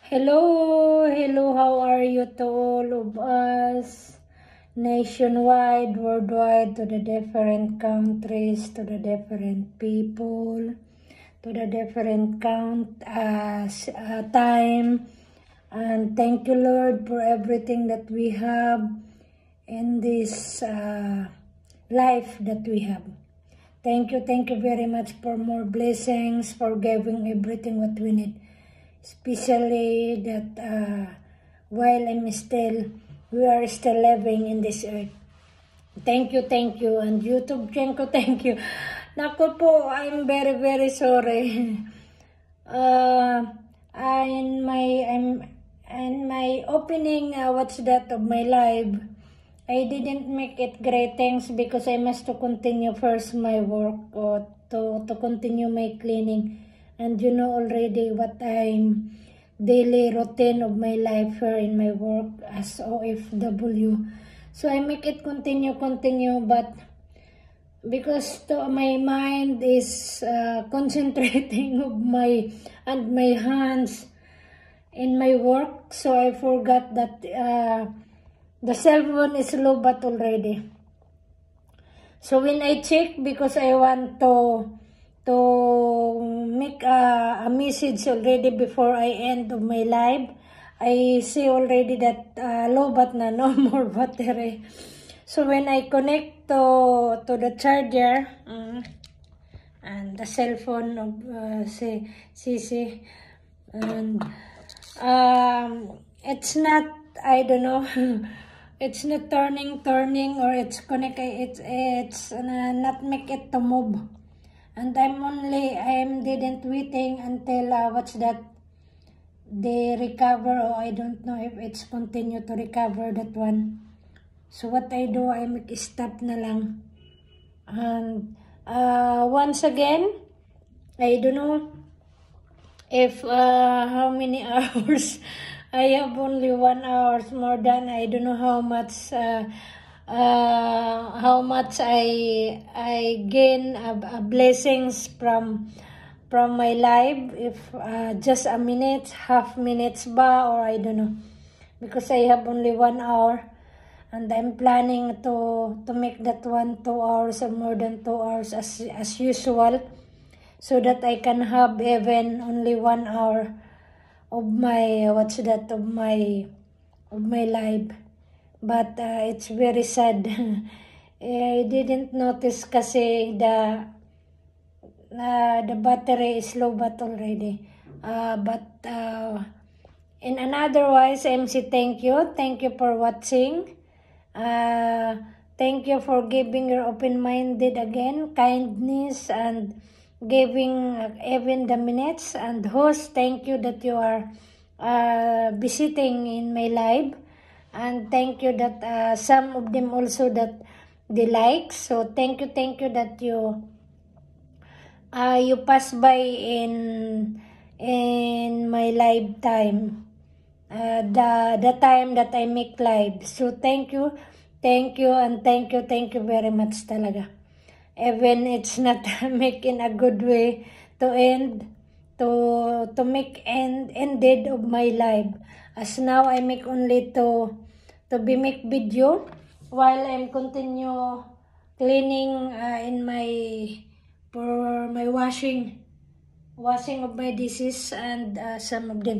Hello, how are you to all of us, nationwide, worldwide, to the different countries, to the different people, to the different time, and thank you, Lord, for everything that we have in this life that we have. Thank you very much for more blessings, for giving everything what we need. Especially that while we are still living in this earth. Thank you, and YouTube Jenko, thank you. Naku po, I'm very sorry. In my opening, of my live, I didn't make it great things because I must to continue first my work or to continue my cleaning. And you know already what I'm daily routine of my life here in my work as OFW. So I make it continue, but because my mind is concentrating of my hands in my work, so I forgot that the cell phone is low bat already. So when I check, because I want to make a message already before I end of my live, I see already that low bat na, no more battery. So when I connect to the charger and the cell phone of CC, and it's not, I don't know, it's not turning, or it's connect, it's not make it to move. And I didn't waiting until they recover, or I don't know if it's continue to recover that one. So what I do, I make stop na lang. And once again, I don't know if how many hours. I have only 1 hour more than, I don't know how much I gain blessings from my life, if just a minute, half minutes ba, or I don't know, because I have only 1 hour, and I'm planning to make that 2 hours or more than 2 hours as usual, so that I can have even only 1 hour of my of my life. But it's very sad. I didn't notice kasi the battery is low bat already. But in another wise, MC, thank you for watching. Thank you for giving your open-minded again, kindness, and giving even the minutes. And host, thank you that you are visiting in my live. And thank you that some of them also that they like. So thank you that you pass by in my live time, the time that I make live. So thank you, and thank you very much talaga. Even it's not making a good way to end, to make ended of my life, as now I make only to be make video while I'm continue cleaning in my for my washing of my dishes, and some of them